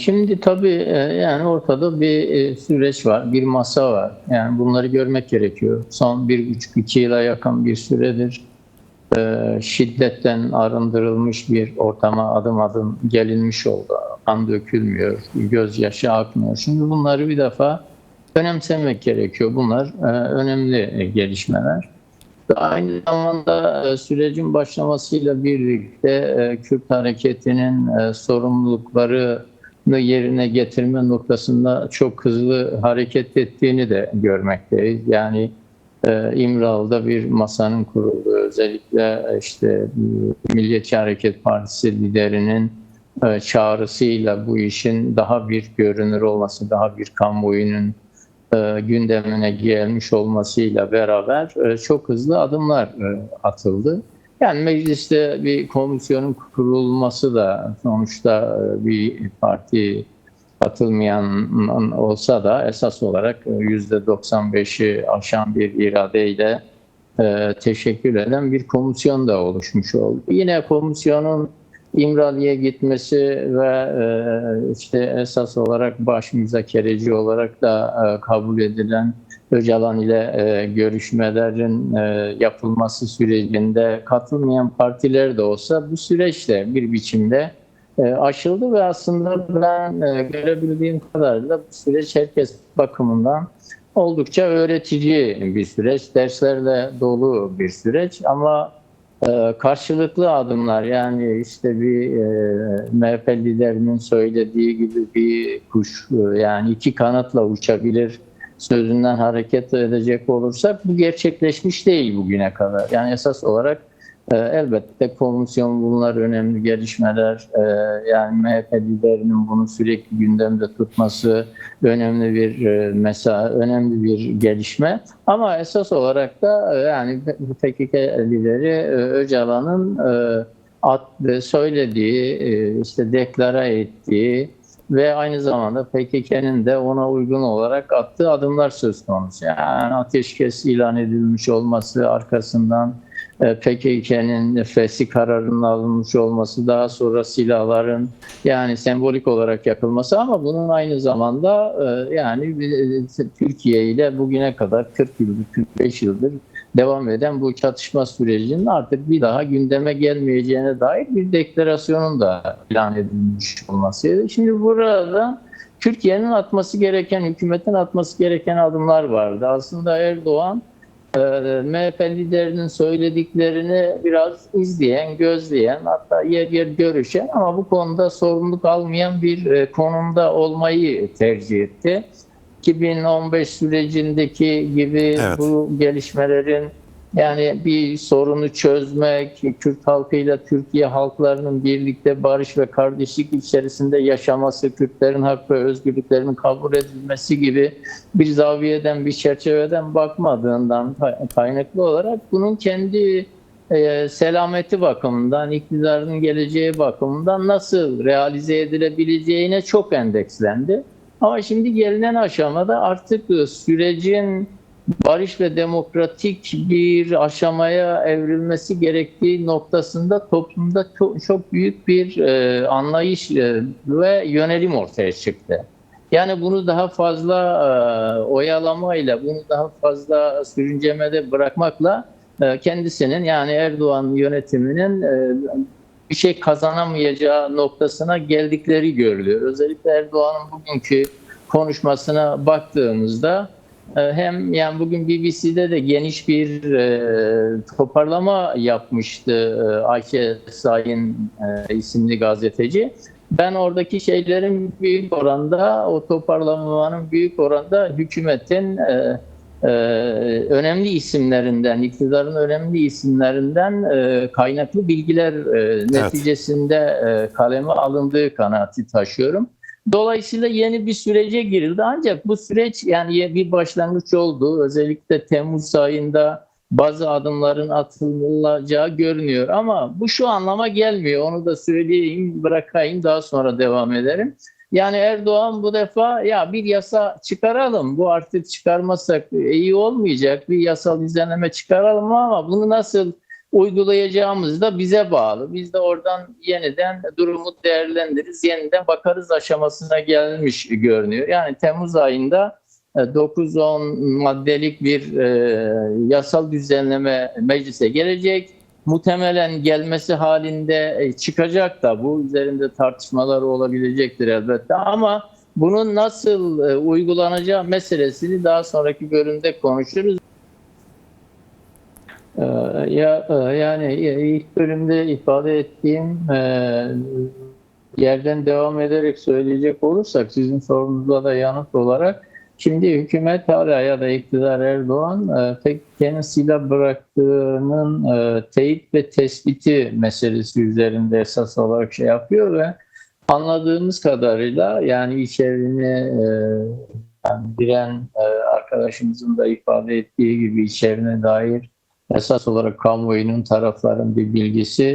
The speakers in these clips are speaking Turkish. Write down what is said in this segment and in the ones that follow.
Şimdi tabii yani ortada bir süreç var, bir masa var. Yani bunları görmek gerekiyor. Son 1,5-2 yıla yakın bir süredir şiddetten arındırılmış bir ortama adım adım gelinmiş oldu. Kan dökülmüyor, gözyaşı akmıyor. Şimdi bunları bir defa önemsemek gerekiyor. Bunlar önemli gelişmeler. Aynı zamanda sürecin başlamasıyla birlikte Kürt hareketinin sorumluluklarını yerine getirme noktasında çok hızlı hareket ettiğini de görmekteyiz. Yani İmralı'da bir masanın kurulduğu, özellikle işte Milliyetçi Hareket Partisi liderinin çağrısıyla bu işin daha bir görünür olması, daha bir kamuoyunun gündemine gelmiş olmasıyla beraber çok hızlı adımlar atıldı. Yani mecliste bir komisyonun kurulması da sonuçta bir parti katılmayan olsa da esas olarak %95'i aşan bir iradeyle teşekkür eden bir komisyon da oluşmuş oldu. Yine komisyonun İmralı'ya gitmesi ve işte esas olarak baş müzakereci olarak da kabul edilen Öcalan ile görüşmelerin yapılması sürecinde katılmayan partiler de olsa bu süreçte bir biçimde aşıldı ve aslında ben görebildiğim kadarıyla bu süreç herkes bakımından oldukça öğretici bir süreç, derslerle dolu bir süreç ama karşılıklı adımlar, yani işte bir MHP liderinin söylediği gibi bir kuş yani iki kanatla uçabilir sözünden hareket edecek olursak bu gerçekleşmiş değil bugüne kadar. Yani esas olarak elbette komisyon, bunlar önemli gelişmeler. Yani MHP liderinin bunu sürekli gündemde tutması önemli bir önemli bir gelişme. Ama esas olarak da yani PKK lideri Öcalan'ın söylediği, işte deklara ettiği ve aynı zamanda PKK'nın de ona uygun olarak attığı adımlar söz konusu. Yani ateşkes ilan edilmiş olması, arkasından PKK'nın fesih kararının alınmış olması, daha sonra silahların yani sembolik olarak yakılması, ama bunun aynı zamanda yani Türkiye ile bugüne kadar 40 yıldır, 45 yıldır devam eden bu çatışma sürecinin artık bir daha gündeme gelmeyeceğine dair bir deklarasyonun da ilan edilmiş olmasıydı. Şimdi burada Türkiye'nin atması gereken, hükümetin atması gereken adımlar vardı. Aslında Erdoğan MHP liderinin söylediklerini biraz izleyen, gözleyen, hatta yer yer görüşen ama bu konuda sorumluluk almayan bir konumda olmayı tercih etti. 2015 sürecindeki gibi Evet. bu gelişmelerin, yani bir sorunu çözmek, Kürt halkıyla Türkiye halklarının birlikte barış ve kardeşlik içerisinde yaşaması, Kürtlerin hak ve özgürlüklerinin kabul edilmesi gibi bir zaviyeden, bir çerçeveden bakmadığından kaynaklı olarak bunun kendi selameti bakımından, iktidarın geleceği bakımından nasıl realize edilebileceğine çok endekslendi. Ama şimdi gelinen aşamada artık sürecin barış ve demokratik bir aşamaya evrilmesi gerektiği noktasında toplumda çok büyük bir anlayış ve yönelim ortaya çıktı. Yani bunu daha fazla oyalamayla, bunu daha fazla sürüncemede bırakmakla kendisinin, yani Erdoğan yönetiminin bir şey kazanamayacağı noktasına geldikleri görülüyor. Özellikle Erdoğan'ın bugünkü konuşmasına baktığımızda hem yani bugün BBC'de de geniş bir toparlama yapmıştı Ayşe Sayın isimli gazeteci. Ben oradaki şeylerin büyük oranda, o toparlamanın büyük oranda hükümetin önemli isimlerinden, iktidarın önemli isimlerinden kaynaklı bilgiler Evet. neticesinde kaleme alındığı kanaati taşıyorum. Dolayısıyla yeni bir sürece girildi. Ancak bu süreç yani bir başlangıç oldu. Özellikle Temmuz ayında bazı adımların atılacağı görünüyor. Ama bu şu anlama gelmiyor. Onu da söyleyeyim, bırakayım, daha sonra devam ederim. Yani Erdoğan bu defa ya bir yasa çıkaralım, bu artık çıkarmazsak iyi olmayacak, bir yasal düzenleme çıkaralım ama bunu nasıl uygulayacağımız da bize bağlı. Biz de oradan yeniden durumu değerlendiririz, yeniden bakarız aşamasına gelmiş görünüyor. Yani Temmuz ayında 9-10 maddelik bir yasal düzenleme meclise gelecek. Muhtemelen gelmesi halinde çıkacak da bu üzerinde tartışmalar olabilecektir elbette ama bunun nasıl uygulanacağı meselesini daha sonraki bölümde konuşuruz. Yani ilk bölümde ifade ettiğim yerden devam ederek söyleyecek olursak sizin sorunuza da yanıt olarak şimdi hükümet hala ya da iktidar Erdoğan PKK'nın silah bıraktığının teyit ve tespiti meselesi üzerinde esas olarak şey yapıyor ve anladığımız kadarıyla yani içeriğini yani Diren arkadaşımızın da ifade ettiği gibi içeriğine dair esas olarak kamuoyunun tarafların bir bilgisi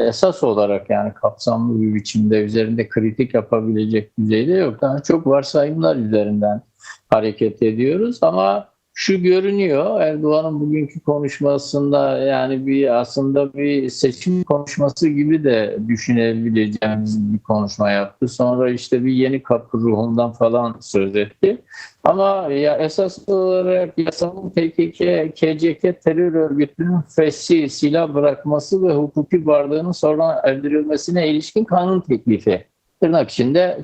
esas olarak yani kapsamlı bir biçimde üzerinde kritik yapabilecek düzeyde yok. Daha çok varsayımlar üzerinden hareket ediyoruz ama şu görünüyor Erdoğan'ın bugünkü konuşmasında yani aslında bir seçim konuşması gibi de düşünebileceğimiz bir konuşma yaptı. Sonra işte bir yeni kapı ruhundan falan söz etti. Ama ya esas olarak yasanın PKK, KCK terör örgütünün fesih, silah bırakması ve hukuki varlığının sonra erdirilmesine ilişkin kanun teklifi. Tırnak içinde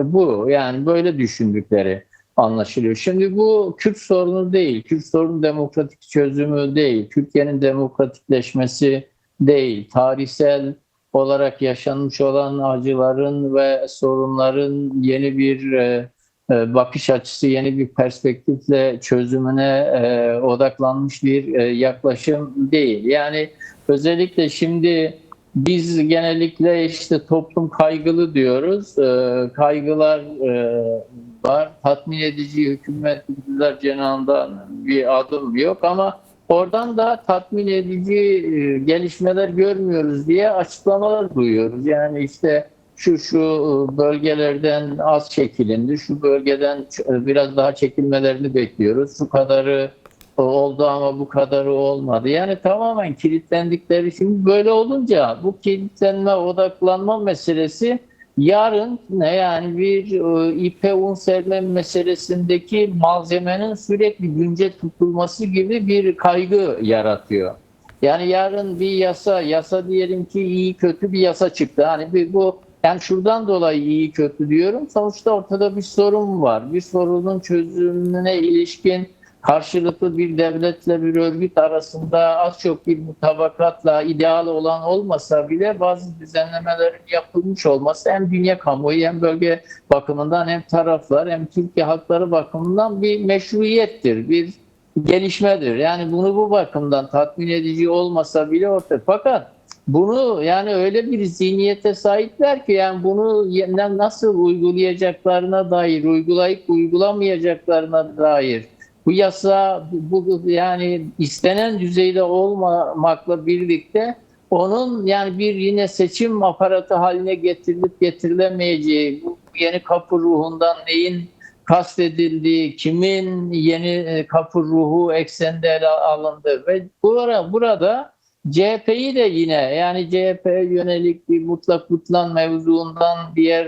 bu. Yani böyle düşündükleri anlaşılıyor. Şimdi bu Kürt sorunu değil, Kürt sorunu demokratik çözümü değil, Türkiye'nin demokratikleşmesi değil, tarihsel olarak yaşanmış olan acıların ve sorunların yeni bir bakış açısı, yeni bir perspektifle çözümüne odaklanmış bir yaklaşım değil. Yani özellikle şimdi biz genellikle işte toplum kaygılı diyoruz. Kaygılar var. Tatmin edici hükümet iktidar cenahından bir adım yok ama oradan da tatmin edici gelişmeler görmüyoruz diye açıklamalar duyuyoruz. Yani işte şu bölgelerden az çekilindi, şu bölgeden biraz daha çekilmelerini bekliyoruz. Şu kadarı oldu ama bu kadarı olmadı. Yani tamamen kilitlendikleri şimdi böyle olunca bu kilitlenme, odaklanma meselesi yarın ne yani bir ipe un serme meselesindeki malzemenin sürekli günce tutulması gibi bir kaygı yaratıyor. Yani yarın bir yasa diyelim ki iyi kötü bir yasa çıktı. Hani bu yani şuradan dolayı iyi kötü diyorum. Sonuçta ortada bir sorun var. Bir sorunun çözümüne ilişkin karşılıklı bir devletle bir örgüt arasında az çok bir mutabakatla ideal olan olmasa bile bazı düzenlemelerin yapılmış olması hem dünya kamuoyu hem bölge bakımından hem taraflar hem Türkiye halkları bakımından bir meşruiyettir, bir gelişmedir. Yani bunu bu bakımdan tatmin edici olmasa bile ortada. Fakat bunu yani öyle bir zihniyete sahipler ki yani bunu nasıl uygulayacaklarına dair, uygulayıp uygulamayacaklarına dair bu yasa yani istenen düzeyde olmamakla birlikte onun yani bir yine seçim aparatı haline getirilip getirilemeyeceği, bu yeni kapı ruhundan neyin kastedildiği, kimin yeni kapı ruhu eksende ele alındı ve burada CHP'yi de yine yani CHP'ye yönelik bir mutlak kutlan mevzuundan diğer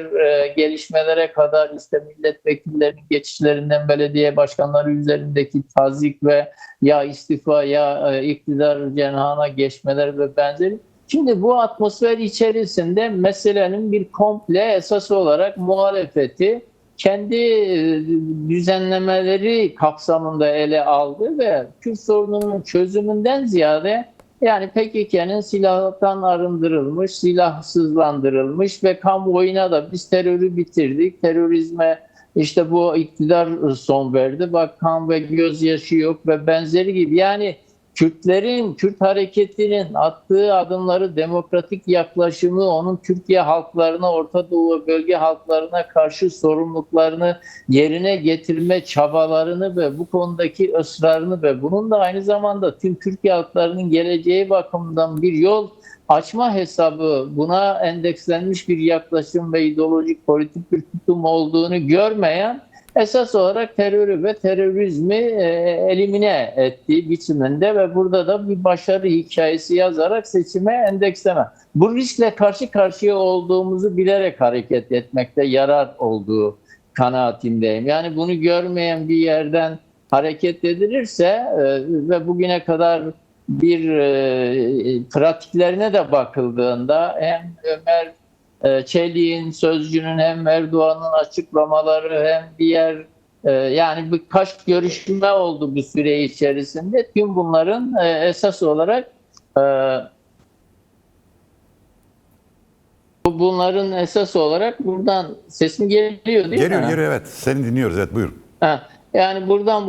gelişmelere kadar işte milletvekillerinin geçişlerinden belediye başkanları üzerindeki tazyik ve ya istifa ya iktidar cenahına geçmeler ve benzeri. Şimdi bu atmosfer içerisinde meselenin bir komple esas olarak muhalefeti kendi düzenlemeleri kapsamında ele aldı ve Kürt sorununun çözümünden ziyade yani PKK'nın silahtan arındırılmış, silahsızlandırılmış ve kamuoyuna da biz terörü bitirdik, terörizme işte bu iktidar son verdi, bak kan ve gözyaşı yok ve benzeri gibi. Yani Kürt hareketinin attığı adımları, demokratik yaklaşımı, onun Türkiye halklarına, Orta Doğu bölge halklarına karşı sorumluluklarını yerine getirme çabalarını ve bu konudaki ısrarını ve bunun da aynı zamanda tüm Türkiye halklarının geleceği bakımından bir yol açma hesabı, buna endekslenmiş bir yaklaşım ve ideolojik politik bir tutum olduğunu görmeyen esas olarak terörü ve terörizmi elimine ettiği biçiminde ve burada da bir başarı hikayesi yazarak seçime endeksleme. Bu riskle karşı karşıya olduğumuzu bilerek hareket etmekte yarar olduğu kanaatindeyim. Yani bunu görmeyen bir yerden hareket edilirse ve bugüne kadar bir pratiklerine de bakıldığında hem Ömer Çelik'in, Sözcü'nün hem Erdoğan'ın açıklamaları hem diğer yani birkaç görüşme oldu bu süre içerisinde. Tüm bunların esas olarak e, buradan sesim geliyor değil mi? Geliyor evet. Seni dinliyoruz, evet, buyurun. Yani buradan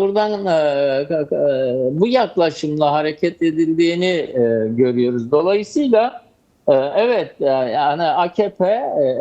bu yaklaşımla hareket edildiğini görüyoruz. Dolayısıyla evet yani AKP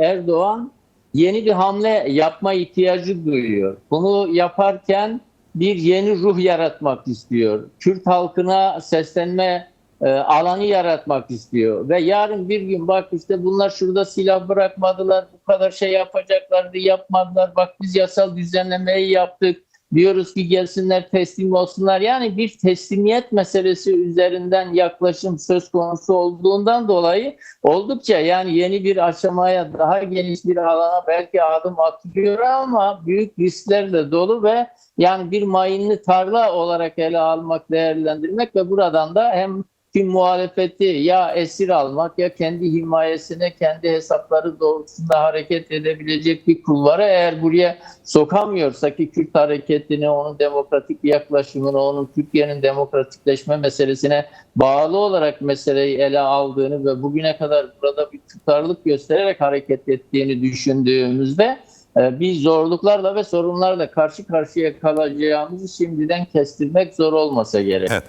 Erdoğan yeni bir hamle yapma ihtiyacı duyuyor. Bunu yaparken bir yeni ruh yaratmak istiyor. Kürt halkına seslenme alanı yaratmak istiyor. Ve yarın bir gün bak işte bunlar şurada silah bırakmadılar, bu kadar şey yapacaklardı, yapmadılar. Bak biz yasal düzenlemeyi yaptık. Diyoruz ki gelsinler teslim olsunlar. Yani bir teslimiyet meselesi üzerinden yaklaşım söz konusu olduğundan dolayı oldukça yani yeni bir aşamaya, daha geniş bir alana belki adım atılıyor ama büyük risklerle dolu ve yani bir mayınlı tarla olarak ele almak, değerlendirmek ve buradan da hem tüm muhalefeti ya esir almak ya kendi himayesine, kendi hesapları doğrultusunda hareket edebilecek bir kulvarı eğer buraya sokamıyorsa ki Kürt hareketini, onun demokratik yaklaşımını, onun Türkiye'nin demokratikleşme meselesine bağlı olarak meseleyi ele aldığını ve bugüne kadar burada bir tutarlılık göstererek hareket ettiğini düşündüğümüzde bir zorluklarla ve sorunlarla karşı karşıya kalacağımızı şimdiden kestirmek zor olmasa gerek. Evet.